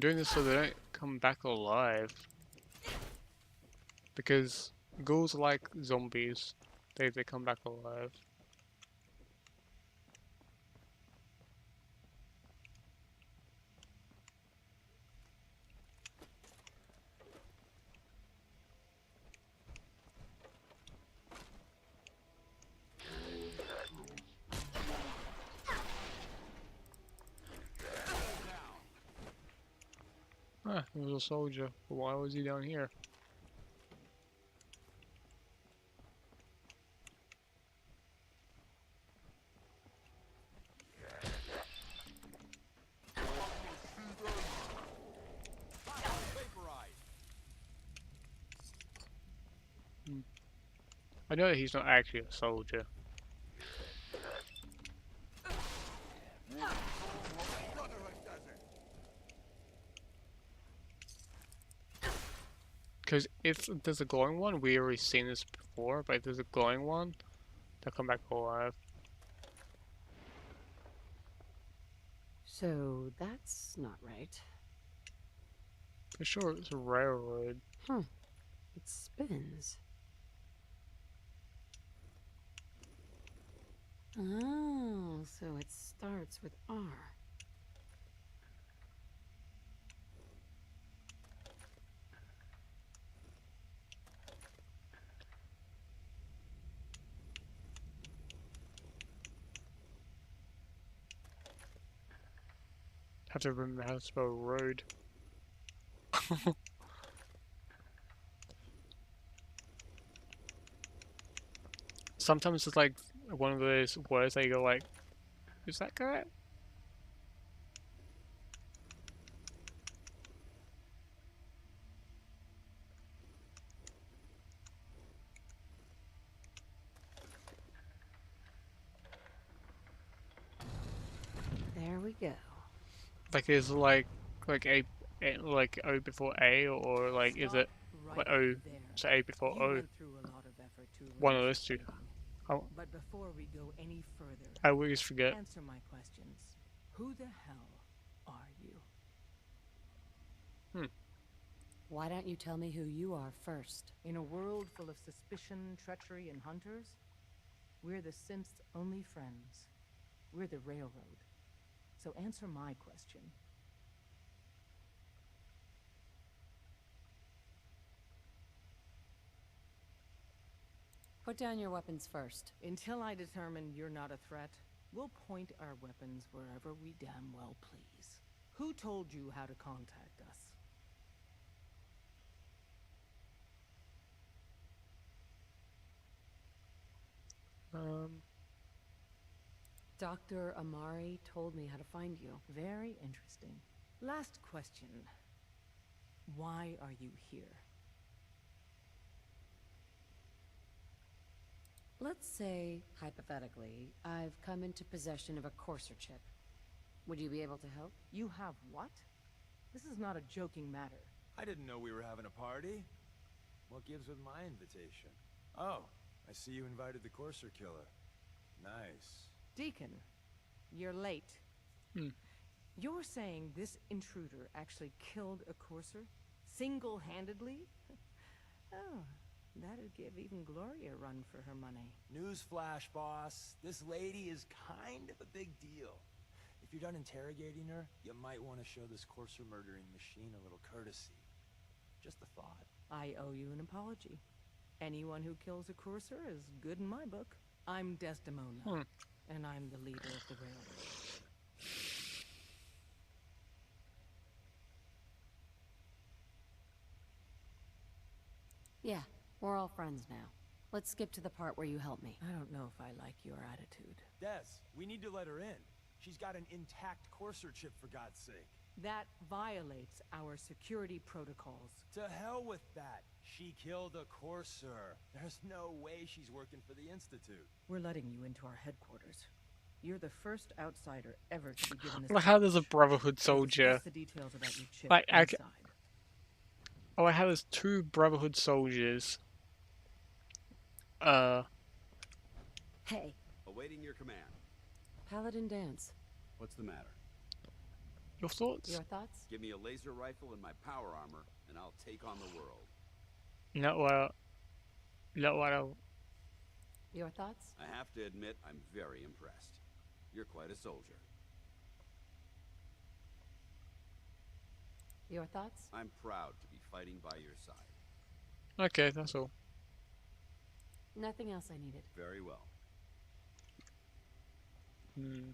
doing this so they don't come back alive. Because ghouls are like zombies. They come back alive. Ah, he was a soldier. But why was he down here? I know that he's not actually a soldier. Because if there's a glowing one, we already seen this before, but if there's a glowing one, they'll come back alive. So that's not right. For sure it's a railroad. Huh. It spins. Oh, so it starts with R. Have to remember how to spell road. Sometimes it's like one of those words that you go like, is that correct? There we go. Like is like a like O before A or like is it like O so A before You O? went through a lot of effort to One learn of those two. such training. Oh, But before we go any further, I always forget. answer my questions. Who the hell are you? Why don't you tell me who you are first? In a world full of suspicion, treachery, and hunters, we're the synth's only friends. We're the railroad. So answer my question. Put down your weapons first. Until I determine you're not a threat, we'll point our weapons wherever we damn well please. Who told you how to contact us? Dr. Amari told me how to find you. Very interesting. Last question. Why are you here? Let's say, hypothetically, I've come into possession of a courser chip. Would you be able to help? You have what? This is not a joking matter. I didn't know we were having a party. What gives with my invitation? Oh, I see you invited the Courser Killer. Nice. Deacon, you're late. Hmm. You're saying this intruder actually killed a courser? Single-handedly? Oh, that'd give even Gloria a run for her money. Newsflash, boss. This lady is kind of a big deal. If you're done interrogating her, you might want to show this Courser murdering machine a little courtesy. Just a thought. I owe you an apology. Anyone who kills a courser is good in my book. I'm Desdemona, and I'm the leader of the railroad. Yeah, we're all friends now. Let's skip to the part where you help me. I don't know if I like your attitude. Des, we need to let her in. She's got an intact Courser chip, for God's sake. That violates our security protocols. To hell with that. She killed a Courser. There's no way she's working for the Institute. We're letting you into our headquarters. You're the first outsider ever to be given this. Like how there's a badge. Brotherhood We'll soldier. discuss the details about your chip Like, inside. Oh, I have there's two Brotherhood soldiers. Hey, Awaiting your command. Paladin Dance. What's the matter? Your thoughts? Your thoughts? Give me a laser rifle and my power armor, and I'll take on the world. Not what. Not what. Your thoughts? I have to admit, I'm very impressed. You're quite a soldier. Your thoughts? I'm proud to be fighting by your side. Okay, that's all. Nothing else I needed. Very well. Hmm.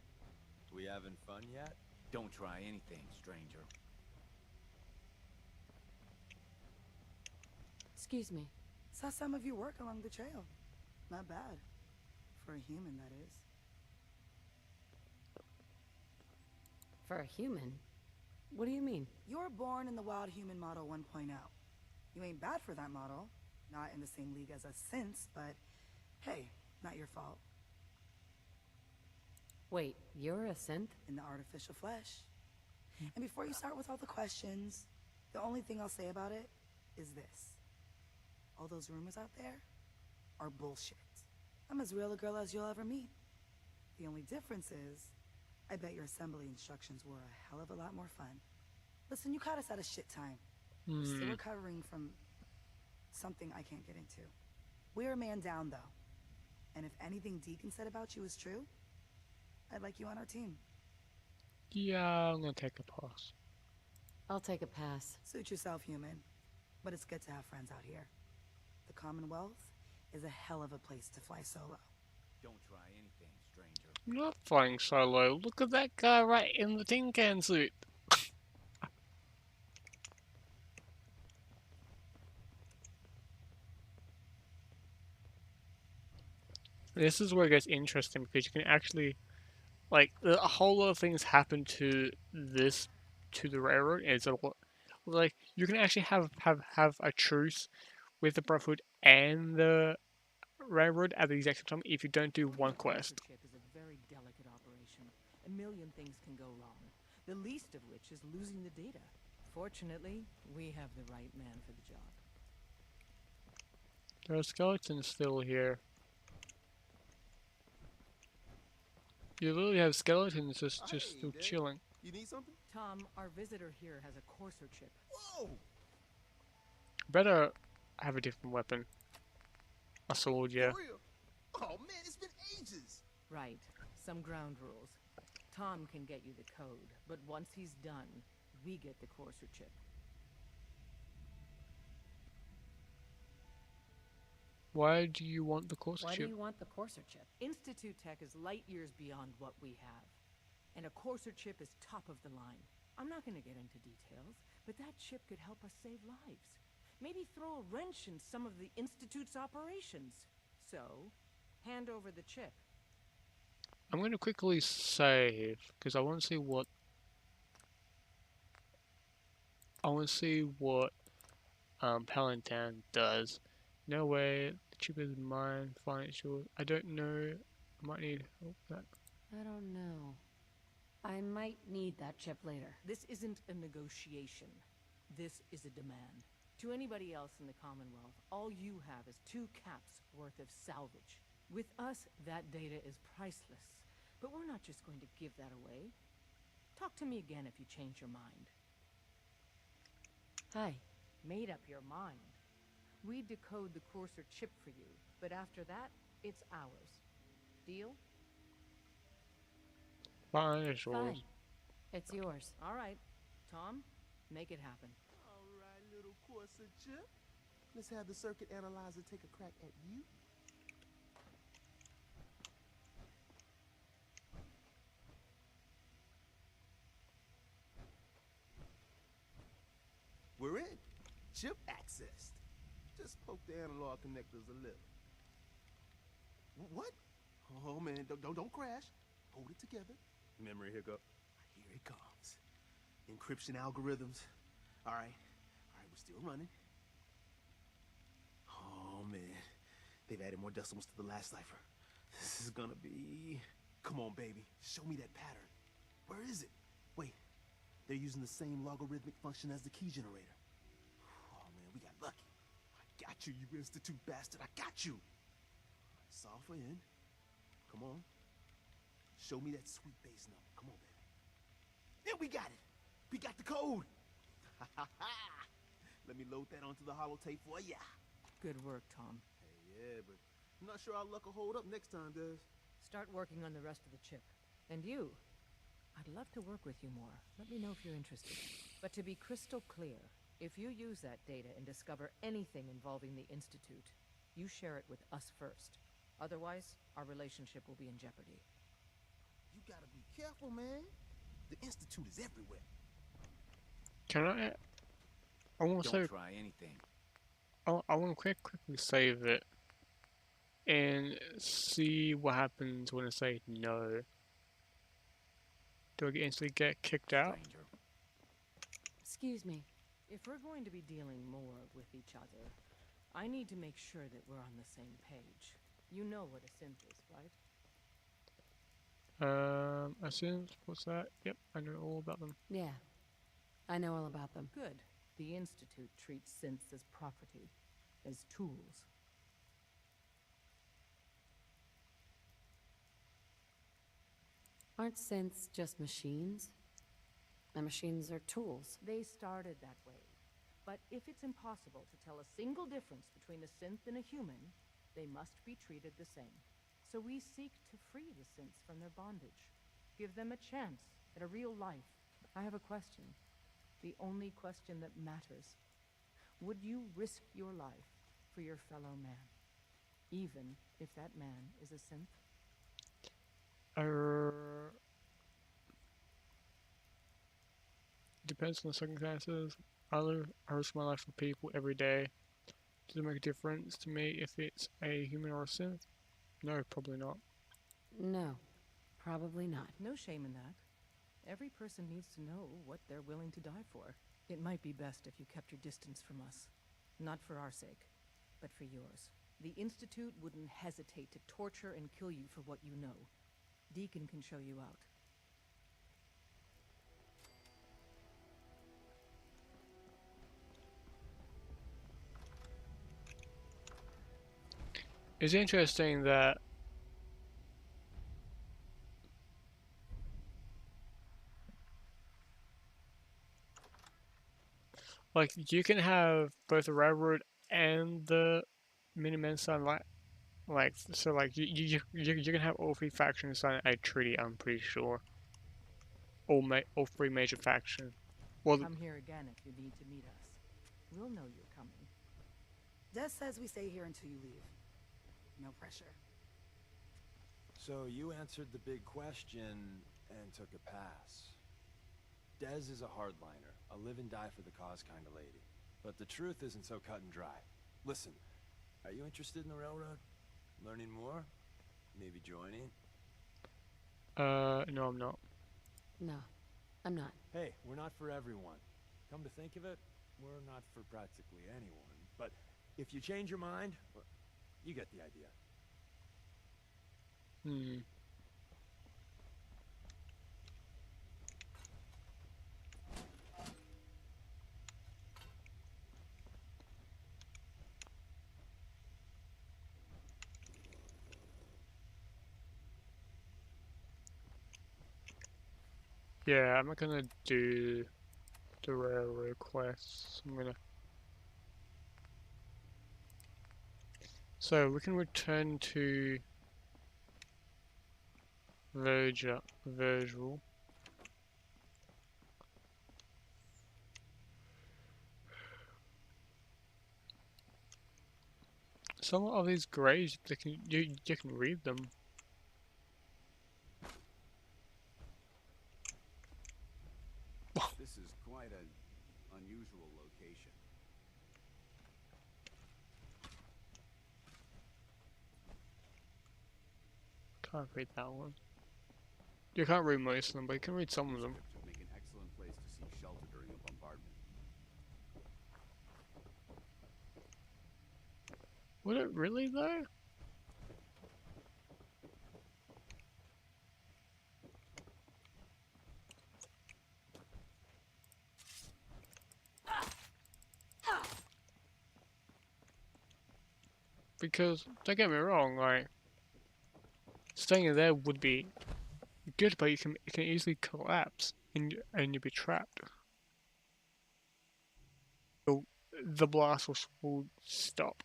We having fun yet? Don't try anything, stranger. Excuse me. Saw some of your work along the trail. Not bad. For a human, that is. For a human? What do you mean? You were born in the Wild Human Model 1.0. You ain't bad for that model. Not in the same league as us since, but hey, not your fault. Wait, you're a synth? In the artificial flesh. And before you start with all the questions, the only thing I'll say about it is this. All those rumors out there are bullshit. I'm as real a girl as you'll ever meet. The only difference is, I bet your assembly instructions were a hell of a lot more fun. Listen, you caught us at a shit time. We're still recovering from something I can't get into. We're a man down, though. And if anything Deacon said about you is true, I'd like you on our team. Yeah, I'm gonna take a pass. I'll take a pass. Suit yourself, human. But it's good to have friends out here. The Commonwealth is a hell of a place to fly solo. Don't try anything, stranger. I'm not flying solo. Look at that guy right in the tin can suit. This is where it gets interesting because you can actually, like, a whole lot of things happen to this, to the railroad. And it's a lot, like, you can actually have a truce with the Brotherhood and the railroad at the exact same time if you don't do one quest. Mothership is a very delicate operation. A million things can go wrong. The least of which is losing the data. Fortunately, we have the right man for the job. There are skeletons still here. You literally have skeletons just still Dad. chilling. You need something? Tom, our visitor here has a courser chip. Whoa! Better have a different weapon. A sword, yeah. For real? Oh man, it's been ages. Right. Some ground rules. Tom can get you the code, but once he's done, we get the courser chip. Why do you want the course Why do chip? you want the courser chip? Institute Tech is light years beyond what we have. And a courser chip is top of the line. I'm not going to get into details, but that chip could help us save lives. Maybe throw a wrench in some of the Institute's operations. So, hand over the chip. I'm going to quickly save because I want to see what Palantan does. No way, the chip is mine. Financial. I don't know. I might need help with that. I don't know. I might need that chip later. This isn't a negotiation. This is a demand. To anybody else in the Commonwealth, all you have is 2 caps worth of salvage. With us, that data is priceless. But we're not just going to give that away. Talk to me again if you change your mind. Hi. Made up your mind. We decode the courser chip for you, but after that, it's ours. Deal? Financial. Fine. It's yours. All right. Tom, make it happen. All right, little Corsa chip. Let's have the circuit analyzer take a crack at you. We're in. Chip accessed. Just poke the analog connectors a little. What? Oh man, don't crash. Hold it together. Memory hiccup. Here it comes. Encryption algorithms. All right, we're still running. Oh man, they've added more decimals to the last cipher. This is gonna be... Come on, baby, show me that pattern. Where is it? Wait, they're using the same logarithmic function as the key generator. Oh man, we got lucky. I got you, you Institute bastard, I got you. Solve for N. Come on. Show me that sweet bass number. Come on, baby. Then we got it. We got the code. Let me load that onto the holotape for ya. Good work, Tom. Hey, yeah, but I'm not sure our luck will hold up next time, Des. Start working on the rest of the chip. And you, I'd love to work with you more. Let me know if you're interested. But to be crystal clear, if you use that data and discover anything involving the Institute, you share it with us first. Otherwise, our relationship will be in jeopardy. You gotta be careful, man. The Institute is everywhere. Can I want to Don't save. try anything. I want to quickly save it and see what happens when I say no. Do I instantly get kicked out? Stranger. Excuse me. If we're going to be dealing more with each other, I need to make sure that we're on the same page. You know what a synth is, right? A synth? What's that? Yep, I know all about them. Yeah. I know all about them. Good. The Institute treats synths as property, as tools. Aren't synths just machines? And machines are tools. They started that way. But if it's impossible to tell a single difference between a synth and a human, they must be treated the same. So we seek to free the synths from their bondage. Give them a chance at a real life. I have a question. The only question that matters. Would you risk your life for your fellow man? Even if that man is a synth? Depends on the circumstances. I risk my life for people every day. Does it make a difference to me if it's a human or a synth? No, probably not. No. Probably not. No shame in that. Every person needs to know what they're willing to die for. It might be best if you kept your distance from us. Not for our sake, but for yours. The Institute wouldn't hesitate to torture and kill you for what you know. Deacon can show you out. It's interesting that like you can have both the railroad and the Minutemen sign like so like you can have all three factions sign a treaty. I'm pretty sure all three major factions. Well, Come here again if you need to meet us. We'll know you're coming. Des says we stay here until you leave. No pressure. So you answered the big question and took a pass. Des is a hardliner, a live and die for the cause kind of lady. But the truth isn't so cut and dry. Listen, are you interested in the railroad? Learning more? Maybe joining? no, I'm not. No. I'm not. Hey, we're not for everyone. Come to think of it, we're not for practically anyone. But if you change your mind, well, you get the idea. Yeah, I'm not gonna do the railroad quests. I'm gonna. So we can return to Virgil. Some of these graves, you can read them. This is quite an unusual location. Can't read that one. You can't read most of them, but you can read some of them. Script would make an excellent place to seek shelter during a bombardment. Would it really though? Because don't get me wrong, like staying in there would be good, but it can easily collapse and you'd be trapped. the blast will stop.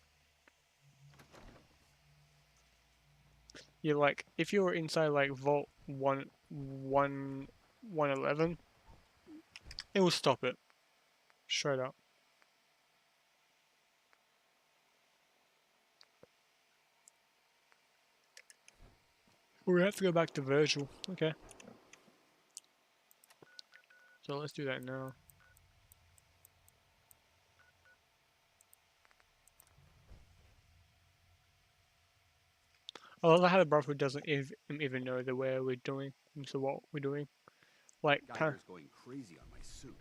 You're like, if you're inside like Vault 111, it will stop it straight up. We have to go back to Virgil. Okay. So let's do that now. I love how the brother doesn't even know the way we're doing, so what we're doing. Like, Geiger's going crazy on my suit.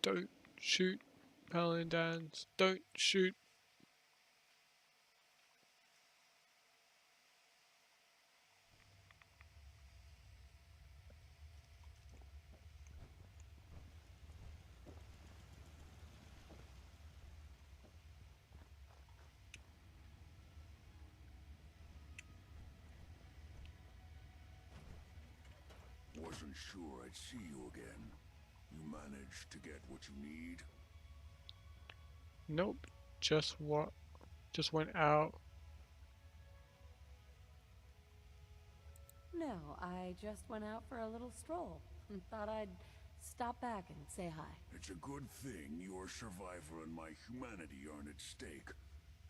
don't shoot, Paladins, don't shoot. Wasn't sure I'd see you again. You managed to get what you need? Nope, just went out. No, I just went out for a little stroll and thought I'd stop back and say hi. It's a good thing your survival and my humanity aren't at stake.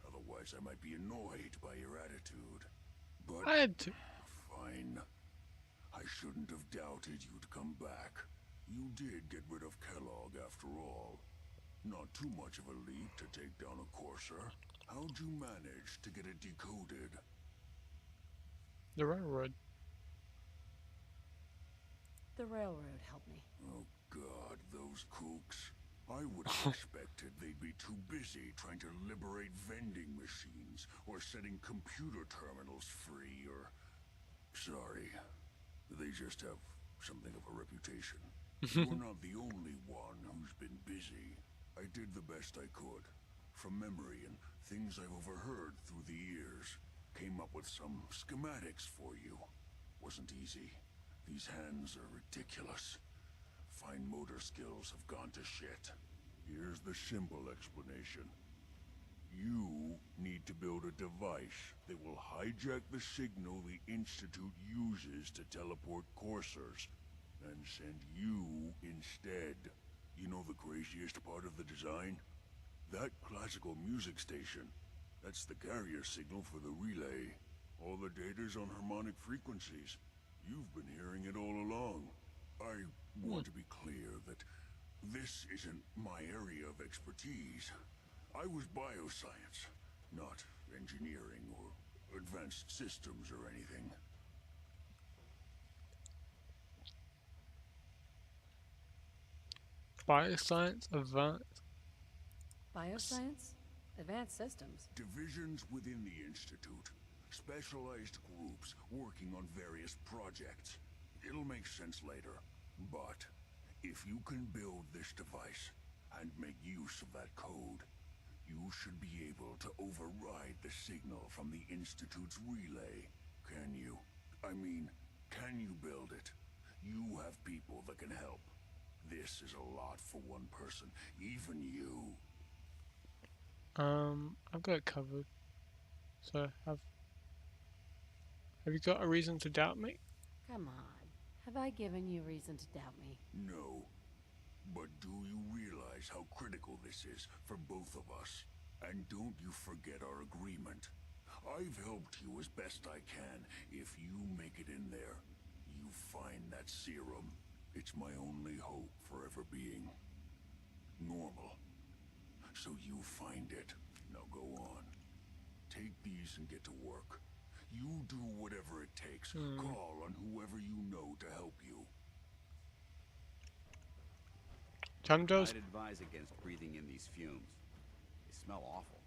Otherwise, I might be annoyed by your attitude. But I had to. fine. I shouldn't have doubted you'd come back. You did get rid of Kellogg after all. Not too much of a leap to take down a courser. How'd you manage to get it decoded? The railroad. The railroad helped me. Oh god, those kooks. I would have expected they'd be too busy trying to liberate vending machines or setting computer terminals free or... Sorry. They just have something of a reputation. You're not the only one who's been busy. I did the best I could. From memory and things I've overheard through the years. Came up with some schematics for you. Wasn't easy. These hands are ridiculous. Fine motor skills have gone to shit. Here's the simple explanation. You need to build a device that will hijack the signal the Institute uses to teleport coursers, and send you instead. You know the craziest part of the design? That classical music station. That's the carrier signal for the relay. All the data's on harmonic frequencies. You've been hearing it all along. I want to be clear that this isn't my area of expertise. I was bioscience, not engineering or advanced systems or anything. Bioscience advanced. Bioscience? Advanced systems. Divisions within the Institute. Specialized groups working on various projects. It'll make sense later. But if you can build this device and make use of that code, you should be able to override the signal from the Institute's relay. Can you? I mean, can you build it? You have people that can help. This is a lot for one person, even you. I've got it covered. So have you got a reason to doubt me? Come on. Have I given you reason to doubt me? No. But do you realize how critical this is for both of us? And don't you forget our agreement. I've helped you as best I can. If you make it in there, you find that serum. It's my only hope for ever being normal. So you find it. Now go on. Take these and get to work. You do whatever it takes. Call on whoever you know to help you. Tom does. I'd advise against breathing in these fumes. They smell awful.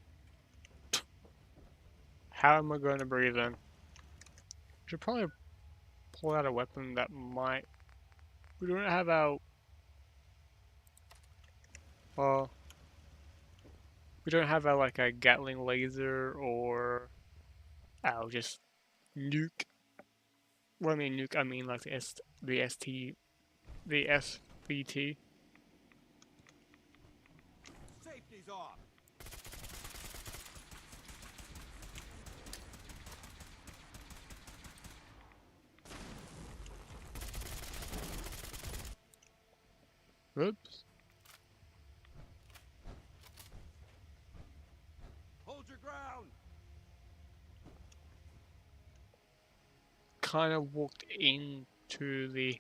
How am I going to breathe in? Should probably pull out a weapon that might. We don't have our. Well, we don't have our like a Gatling laser or our just nuke. Well, I mean nuke. I mean like the SVT. Safety's off. Oops. Hold your ground. Kind of walked into the.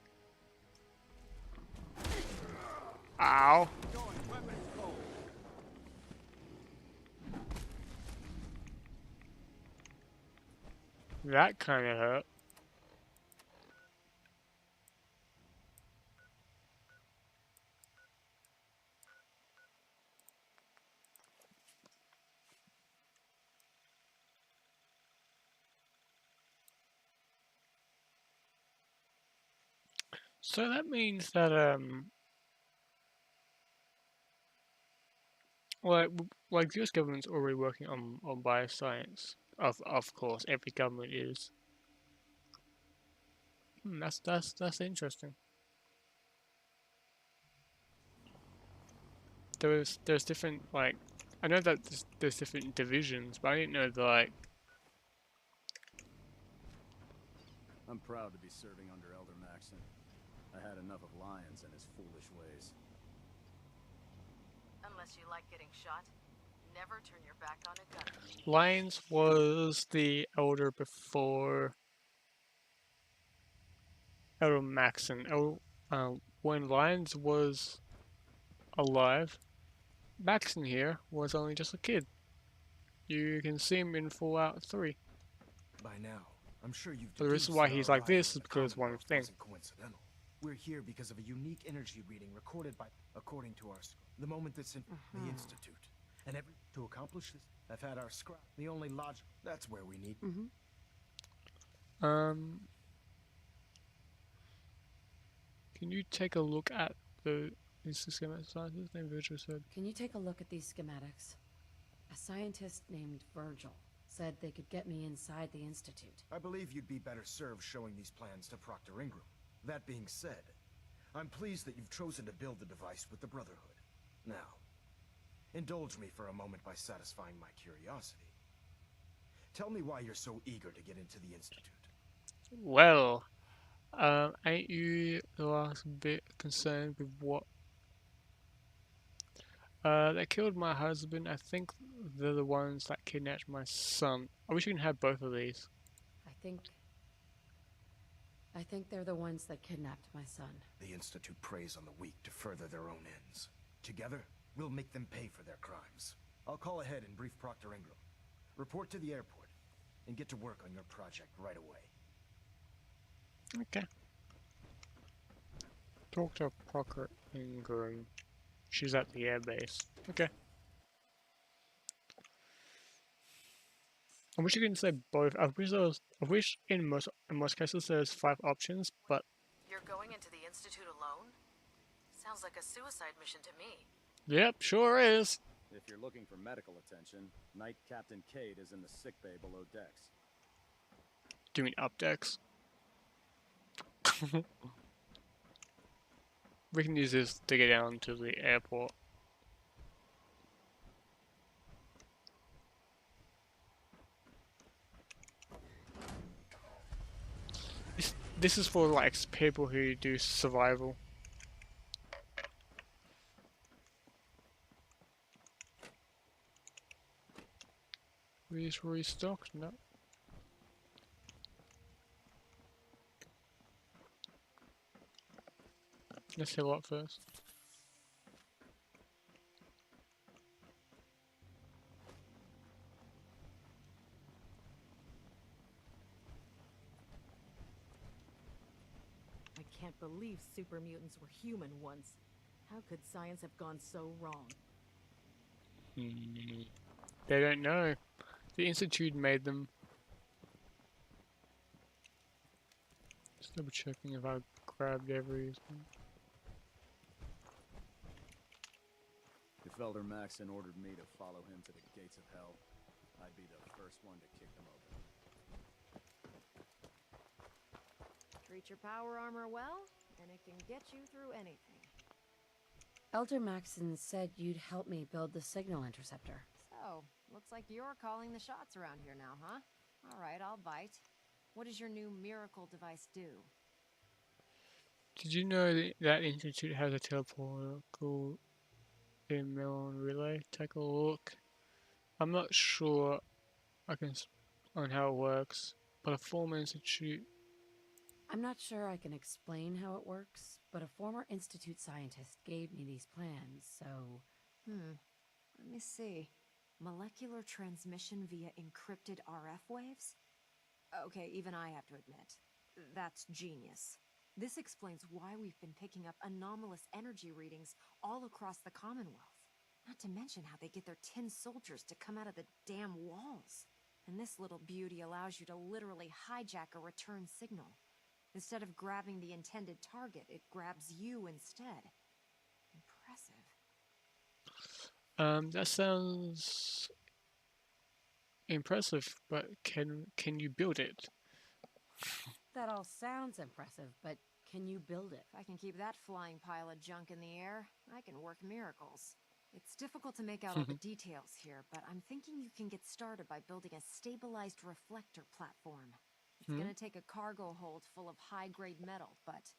Ow. Going. Weapons cold. That kind of hurt. So that means that like the US government's already working on bioscience. Of course, every government is. That's interesting. There's different like I know that there's different divisions, but I didn't know that like I'm proud to be serving under Elder Maxon. I had enough of Lyons and his foolish ways. Unless you like getting shot, never turn your back on a gun. Lyons was the elder before Elder Maxon. When Lyons was alive, Maxon here was only just a kid. You can see him in Fallout 3. By now, I'm sure you've The reason deduced why that he's our like arrival this in is the because one Commonwealth thing. wasn't coincidental. We're here because of a unique energy reading recorded by, according to our the moment that's in the Institute. And to accomplish this, I've had our scribe. The only logic. That's where we need. Can you take a look at the schematic scientist named Virgil said? Can you take a look at these schematics? A scientist named Virgil said they could get me inside the Institute. I believe you'd be better served showing these plans to Proctor Ingram. That being said, I'm pleased that you've chosen to build the device with the Brotherhood. Now, indulge me for a moment by satisfying my curiosity. Tell me why you're so eager to get into the Institute. Well, ain't you the last bit concerned with what? They killed my husband. I think they're the ones that kidnapped my son. I wish you can have both of these. I think they're the ones that kidnapped my son. The Institute preys on the weak to further their own ends. Together, we'll make them pay for their crimes. I'll call ahead and brief Proctor Ingram. Report to the airport, and get to work on your project right away. Okay. Talk to Proctor Ingram. She's at the airbase. Okay. I wish you could say both. I wish in most cases there's 5 options, but You're going into the Institute alone? Sounds like a suicide mission to me. yep, sure is. If you're looking for medical attention, Knight Captain Cade is in the sickbay below decks. Do you mean up decks? We can use this to get down to the airport. This is for like people who do survival. Please restock? No. Let's heal up first. I can't believe super mutants were human once. How could science have gone so wrong? They don't know. The Institute made them. Just double checking if I grabbed everything. If Elder Maxon ordered me to follow him to the gates of hell, I'd be the first one to kick them open. Treat your power armor well, and it can get you through anything. Elder Maxon said you'd help me build the signal interceptor. So, looks like you're calling the shots around here now, huh? Alright, I'll bite. What does your new miracle device do? Did you know that Institute has a teleporter called the Melon Relay? Take a look. I'm not sure on how it works, but a former Institute. I'm not sure I can explain how it works, but a former Institute scientist gave me these plans, so... Let me see. Molecular transmission via encrypted RF waves? Okay, even I have to admit, that's genius. This explains why we've been picking up anomalous energy readings all across the Commonwealth. Not to mention how they get their tin soldiers to come out of the damn walls. And this little beauty allows you to literally hijack a return signal. Instead of grabbing the intended target, it grabs you instead. Impressive. That sounds impressive, but can you build it? That all sounds impressive, but can you build it? If I can keep that flying pile of junk in the air, I can work miracles. It's difficult to make out all the details here, but I'm thinking you can get started by building a stabilized reflector platform. It's gonna take a cargo hold full of high-grade metal, but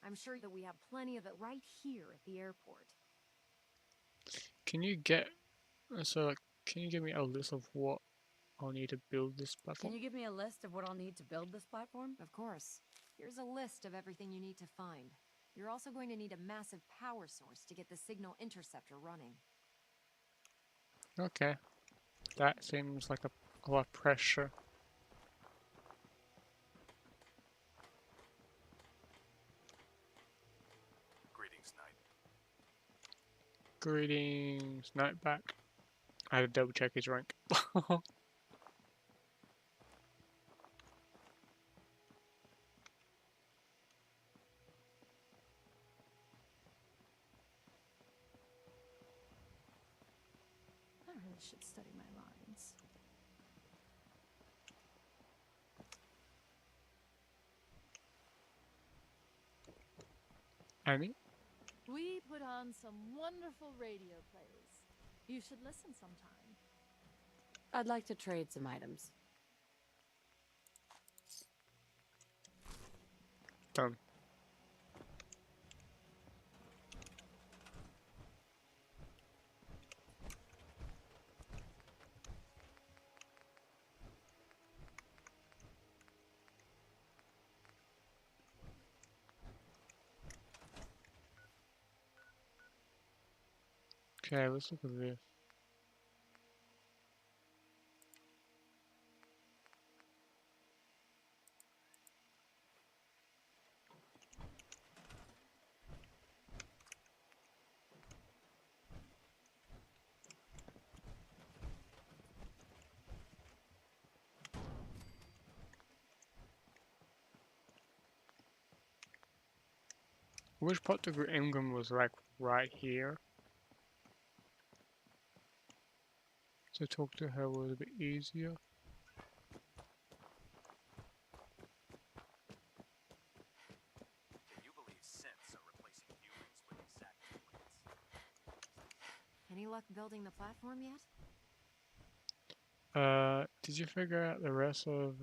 I'm sure that we have plenty of it right here at the airport. Can you can you give me a list of what I'll need to build this platform? Can you give me a list of what I'll need to build this platform? Of course. Here's a list of everything you need to find. You're also going to need a massive power source to get the signal interceptor running. Okay, that seems like a lot of pressure. Greetings, Knight. Greetings, Nightback. I had to double check his rank. I really should study my lines. Annie? We put on some wonderful radio plays. You should listen sometime. I'd like to trade some items. Done. Okay, let's look at this. I wish part of Ingram was like right here. So talk to her was a bit easier. Can you believe synths are replacing humans with exact duplicates? Any luck building the platform yet? Did you figure out the rest of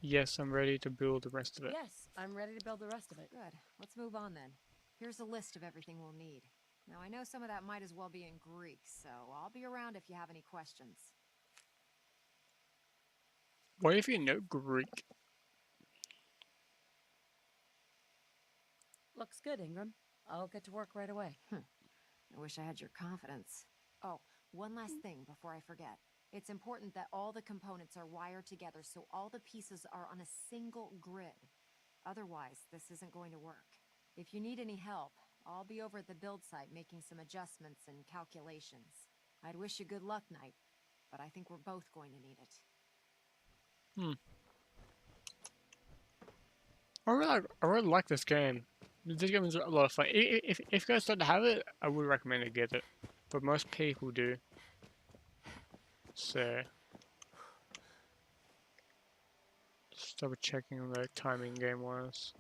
Yes, I'm ready to build the rest of it. Yes, I'm ready to build the rest of it. Good. Let's move on then. Here's a list of everything we'll need. Now, I know some of that might as well be in Greek, so I'll be around if you have any questions. What if you know Greek? Looks good, Ingram. I'll get to work right away. I wish I had your confidence. Oh, one last thing before I forget. It's important that all the components are wired together so all the pieces are on a single grid. Otherwise, this isn't going to work. If you need any help, I'll be over at the build site making some adjustments and calculations. I'd wish you good luck, Knight, but I think we're both going to need it. I really like this game. This game is a lot of fun. If you guys don't have it, I would recommend to get it. But most people do. So Just double checking the timing game wise.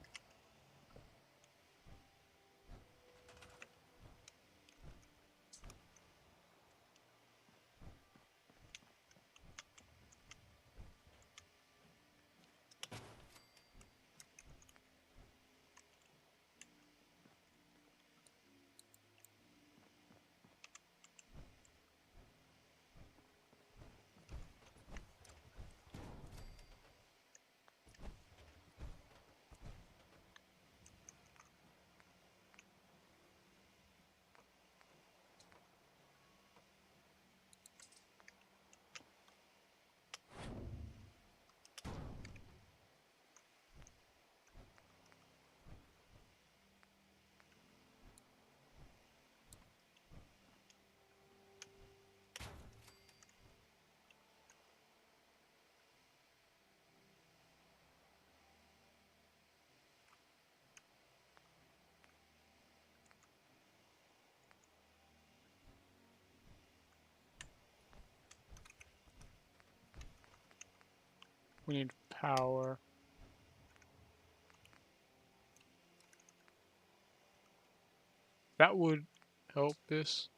We need power. That would help this.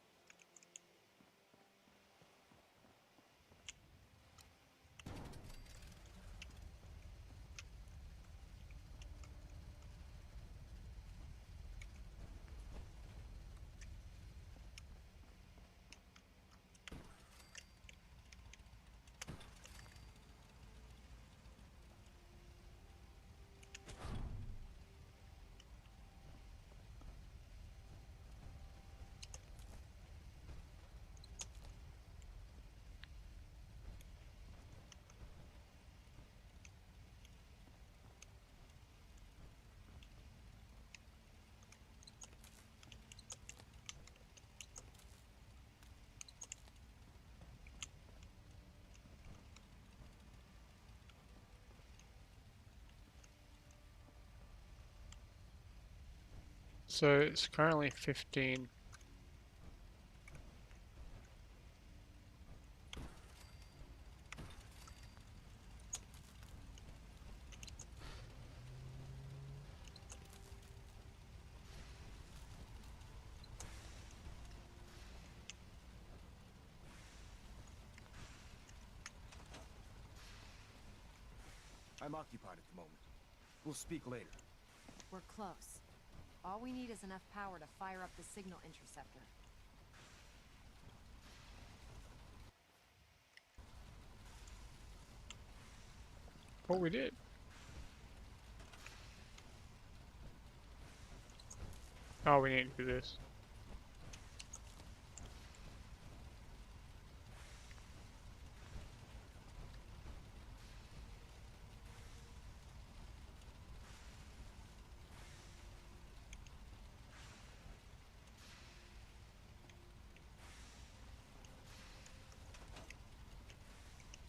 So it's currently 15. I'm occupied at the moment. We'll speak later. We're close. All we need is enough power to fire up the signal interceptor. What we did. Oh, we need to do this.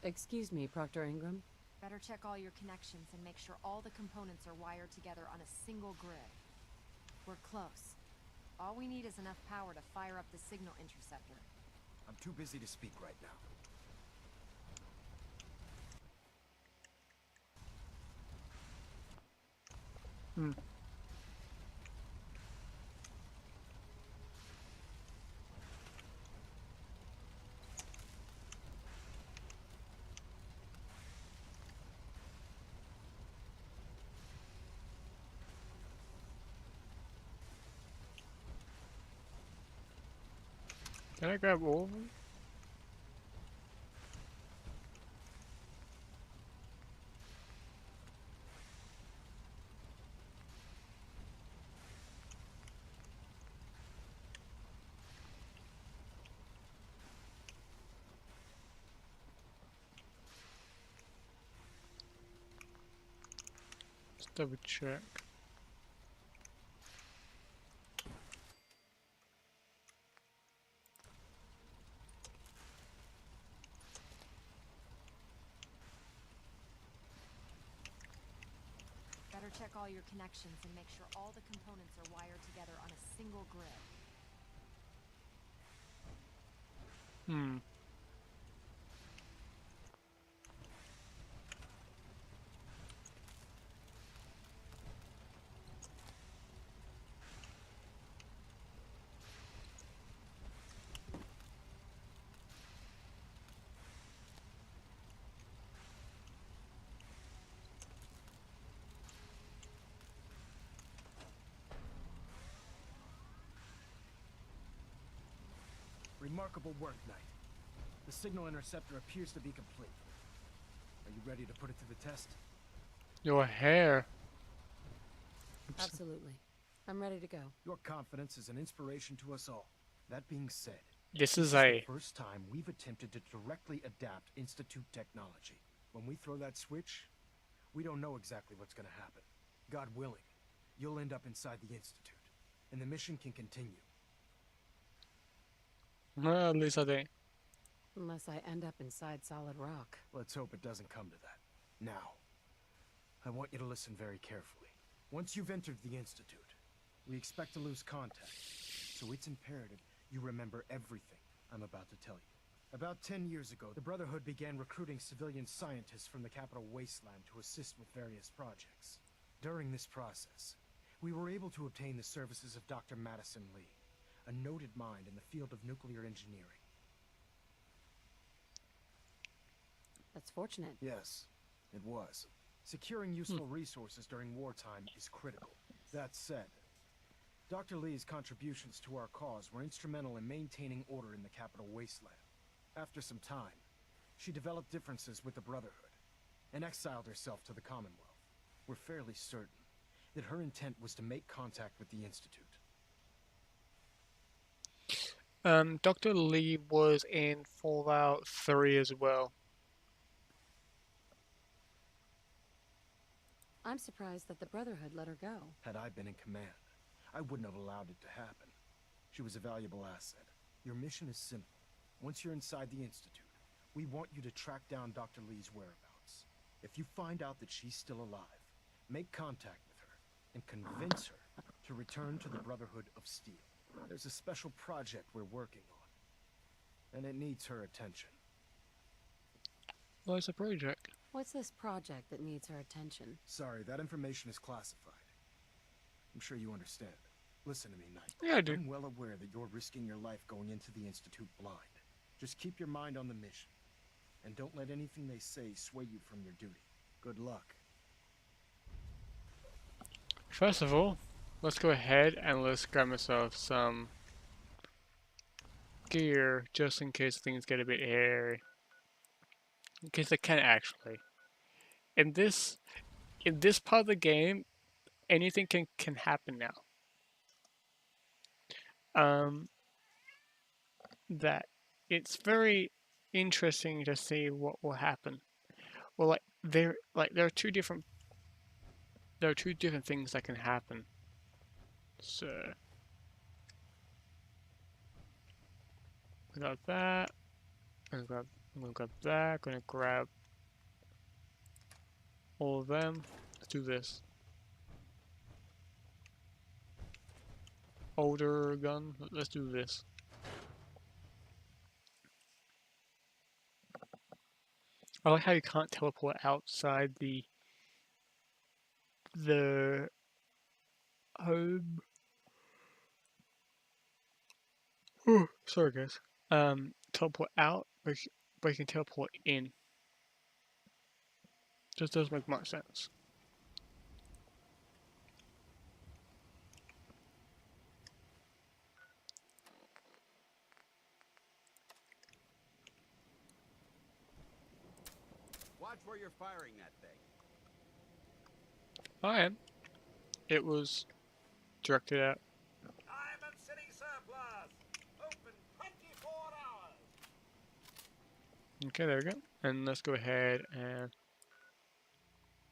Excuse me, Proctor Ingram. Better check all your connections and make sure all the components are wired together on a single grid. We're close. All we need is enough power to fire up the signal interceptor. I'm too busy to speak right now. Hmm. Can I grab all of them? Let's double check. Better check all your connections and make sure all the components are wired together on a single grid. Hmm. Remarkable work, Knight. The signal interceptor appears to be complete. Are you ready to put it to the test? Your hair. Absolutely. I'm ready to go. Your confidence is an inspiration to us all. That being said, This this is is the a first time we've attempted to directly adapt Institute technology. When we throw that switch, we don't know exactly what's going to happen. God willing, you'll end up inside the Institute, and the mission can continue. well, at least I think. Unless I end up inside solid rock. Let's hope it doesn't come to that. Now, I want you to listen very carefully. Once you've entered the Institute, we expect to lose contact, so it's imperative you remember everything I'm about to tell you. About 10 years ago, the Brotherhood began recruiting civilian scientists from the capital wasteland to assist with various projects. During this process, we were able to obtain the services of Dr. Madison Lee, a noted mind in the field of nuclear engineering. That's fortunate. Yes, it was. Securing useful resources during wartime is critical. That said, Dr. Lee's contributions to our cause were instrumental in maintaining order in the capital wasteland. After some time, she developed differences with the Brotherhood and exiled herself to the Commonwealth. We're fairly certain that her intent was to make contact with the Institute. Dr. Lee was in Fallout 3 as well. I'm surprised that the Brotherhood let her go. Had I been in command, I wouldn't have allowed it to happen. She was a valuable asset. Your mission is simple. Once you're inside the Institute, we want you to track down Dr. Lee's whereabouts. If you find out that she's still alive, make contact with her and convince her to return to the Brotherhood of Steel. There's a special project we're working on, and it needs her attention. What's the project? What's this project that needs her attention? Sorry, that information is classified. I'm sure you understand. Listen to me, Knight. Yeah, I do. I'm well aware that you're risking your life going into the Institute blind. Just keep your mind on the mission, and don't let anything they say sway you from your duty. Good luck. First of all, let's go ahead and let's grab myself some gear just in case things get a bit hairy. In case they can actually. In this part of the game, anything can happen now. That it's very interesting to see what will happen. Well, there are two different things that can happen. So I got that. I'm gonna grab that. Gonna grab all of them. Let's do this. Older gun. Let's do this. I like how you can't teleport outside the home. Sorry guys. Teleport out, but you can teleport in. Just does make much sense. Watch where you're firing that thing. I am. It was directed at. Diamond City Surplus. Open 24 hours. Okay, there we go. And let's go ahead and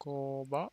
go back.